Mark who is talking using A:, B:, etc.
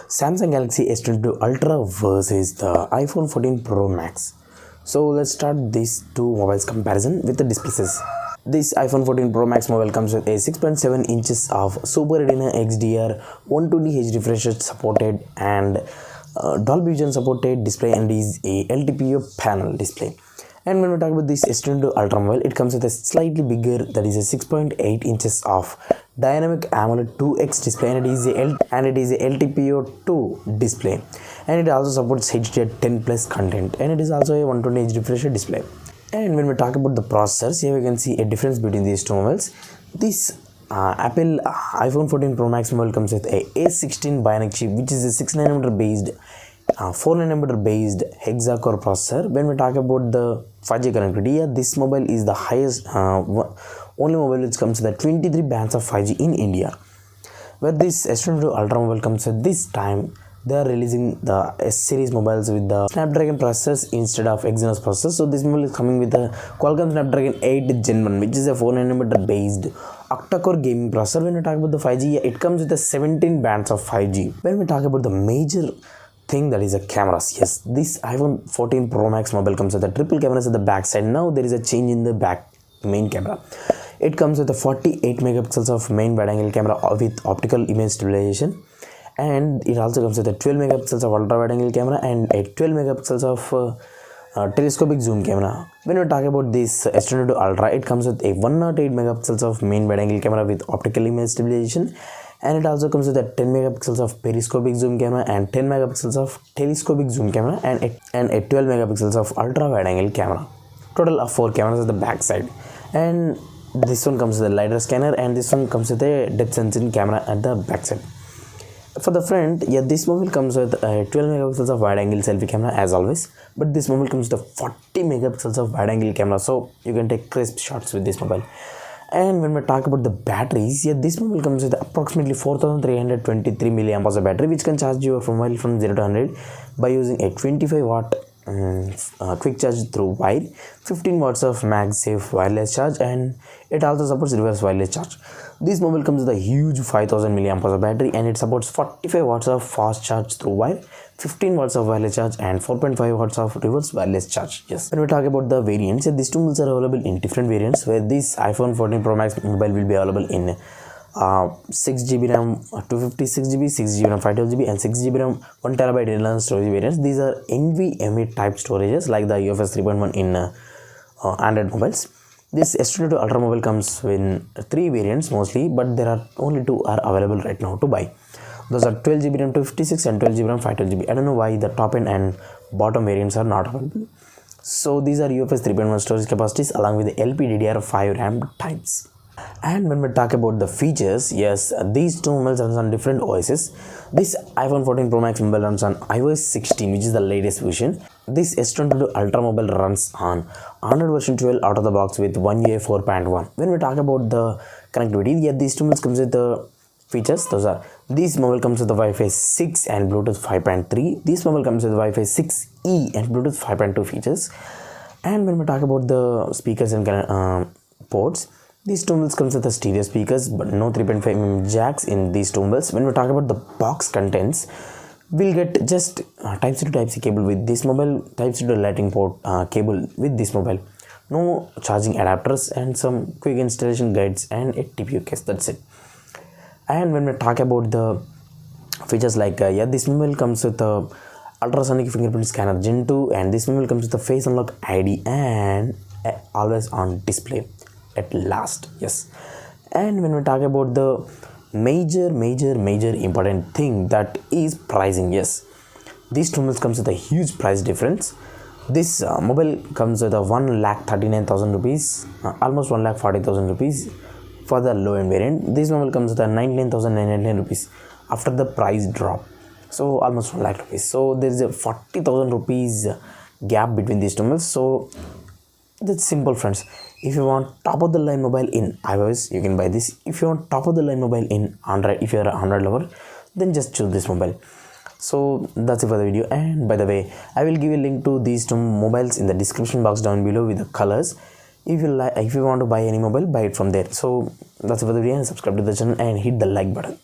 A: Samsung Galaxy S22 Ultra versus the iPhone 14 Pro Max. So let's start these two mobiles comparison with the displays. This iPhone 14 Pro Max mobile comes with a 6.7 inches of Super Retina XDR 120Hz refresh rate supported and Dolby Vision supported display, and is a LTPO panel display. And when we talk about this S22 Ultra mobile, it comes with a slightly bigger, that is a 6.8 inches of dynamic AMOLED 2x display, and it is a LTPO2 display, and it also supports HDR10 plus content, and it is also a 120Hz refresh rate display. And when we talk about the processors, here we can see a difference between these two mobiles. This Apple iPhone 14 Pro Max mobile comes with a A16 Bionic chip, which is a 6nm based 4nm based hexa-core processor. When we talk about the 5G connectivity, this mobile is the highest only mobile which comes with the 23 bands of 5G in India. Where this S22 Ultra mobile comes at this time, they are releasing the S series mobiles with the Snapdragon processors instead of Exynos processors. So this mobile is coming with the Qualcomm Snapdragon 8 Gen 1, which is a 4nm based octa-core gaming processor. When we talk about the 5G, it comes with the 17 bands of 5G. When we talk about the major thing, that is a cameras, yes, this iPhone 14 Pro Max mobile comes with the triple cameras at the back side. Now there is a change in the back main camera. It comes with a 48 megapixels of main wide angle camera with optical image stabilization, and it also comes with a 12 megapixels of ultra wide angle camera and a 12 megapixels of telescopic zoom camera. When we talk about this S22 Ultra, it comes with a 108 megapixels of main wide angle camera with optical image stabilization, and it also comes with a 10 megapixels of periscopic zoom camera and 10 megapixels of telescopic zoom camera and a 12 megapixels of ultra wide angle camera. Total of 4 cameras at the back side, and this one comes with a LiDAR scanner, and this one comes with a depth sensing camera at the back side. For the front, this mobile comes with a 12 megapixels of wide angle selfie camera as always, but this mobile comes with a 40 megapixels of wide angle camera, so you can take crisp shots with this mobile. And when we talk about the batteries, this mobile comes with approximately 4323 milliamp hours of battery, which can charge your mobile from 0 to 100 by using a 25 watt quick charge through wire, 15 watts of MagSafe wireless charge, and it also supports reverse wireless charge. This mobile comes with a huge 5000 milliamp hours of battery, and it supports 45 watts of fast charge through wire, 15 watts of wireless charge, and 4.5 watts of reverse wireless charge. Yes. When we talk about the variants, these two mobiles are available in different variants, where this iPhone 14 Pro Max mobile will be available in 6GB RAM 256GB, 6GB RAM 512GB, and 6GB RAM 1TB internal storage variants. These are NVMe type storages like the UFS 3.1 in Android mobiles. This S22 Ultra mobile comes in 3 variants mostly, but there are only 2 are available right now to buy. Those are 12GB RAM 256 and 12GB RAM 512GB. I don't know why the top end and bottom variants are not available. So these are UFS 3.1 storage capacities along with the LPDDR5 RAM types. And when we talk about the features, these two mobiles runs on different OSs. This iPhone 14 Pro Max mobile runs on iOS 16, which is the latest version. This S22 Ultra mobile runs on Android version 12 out of the box with One UI 4.1. When we talk about the connectivity, these two mobiles comes with the features. Those are, this mobile comes with the Wi-Fi 6 and Bluetooth 5.3. This mobile comes with Wi-Fi 6E and Bluetooth 5.2 features. And when we talk about the speakers and ports, these two mobiles comes with the stereo speakers, but no 3.5mm jacks in these two mobiles. When we talk about the box contents, we'll get just Type-C to Type-C cable with this mobile, Type-C to Lightning port cable with this mobile. No charging adapters and some quick installation guides and a TPU case. That's it. And when we talk about the features like this mobile comes with the ultrasonic fingerprint scanner Gen 2, and this mobile comes with the face unlock ID and always on display at last. Yes. And when we talk about the major important thing, that is pricing. Yes, these two mobiles comes with a huge price difference. This mobile comes with a 1,39,000 rupees, almost 1,40,000 rupees for the low end variant. This mobile comes with a 99,999 rupees after the price drop, so almost 1 lakh rupees. So there is a 40,000 rupees gap between these two mobiles. So that's simple, friends. If you want top of the line mobile in iOS, you can buy this. If you want top of the line mobile in Android, if you are an Android lover, then just choose this mobile. So that's it for the video. And by the way, I will give a link to these two mobiles in the description box down below with the colors. If you want to buy any mobile, buy it from there. So that's it for the video, and subscribe to the channel and hit the like button.